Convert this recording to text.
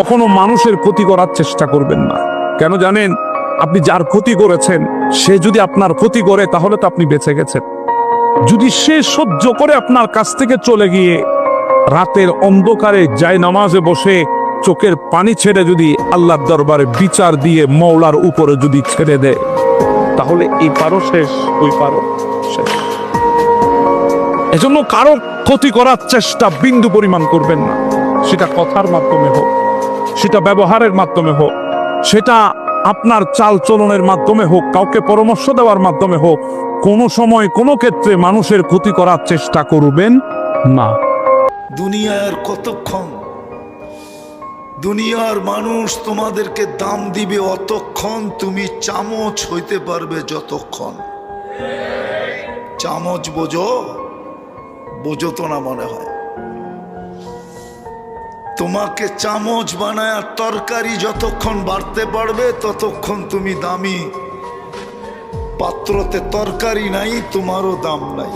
কখনো মানুষের ক্ষতি করার চেষ্টা করবেন না। কেন জানেন? আপনি যার ক্ষতি করেছেন সে যদি আপনার ক্ষতি করে তাহলে তো আপনি বেঁচে গেছেন। যদি সে সহ্য করে আপনার কাছ থেকে চলে গিয়ে রাতের অন্ধকারে জায়নামাজে বসে চোখের পানি ছেড়ে যদি আল্লাহর দরবারে বিচার দিয়ে মওলার উপরে যদি ছেড়ে দেয়, তাহলে এই পারও শেষ, ওই পারও শেষ। এজন্য কারো ক্ষতি করার চেষ্টা বিন্দু পরিমাণ করবেন না। সেটা কথার মাধ্যমে হোক, সেটা ব্যবহারের মাধ্যমে হোক, সেটা আপনার চাল চলনের মাধ্যমে হোক, কাউকে পরামর্শ দেওয়ার মাধ্যমে হোক, কোনো সময় কোনো ক্ষেত্রে মানুষের ক্ষতি করার চেষ্টা করবেন না। দুনিয়ার কতক্ষণ, দুনিয়ার মানুষ তোমাদেরকে দাম দিবে অতক্ষণ, তুমি চামচ হইতে পারবে যতক্ষণ। চামচ বোঝো? বোঝো তো না মনে হয়। তোমাকে চামচ বানায় তরকারি যতক্ষণ বাড়তে পারবে ততক্ষণ তুমি দামি। পাত্রতে তরকারি নাই, তোমারও দাম নাই।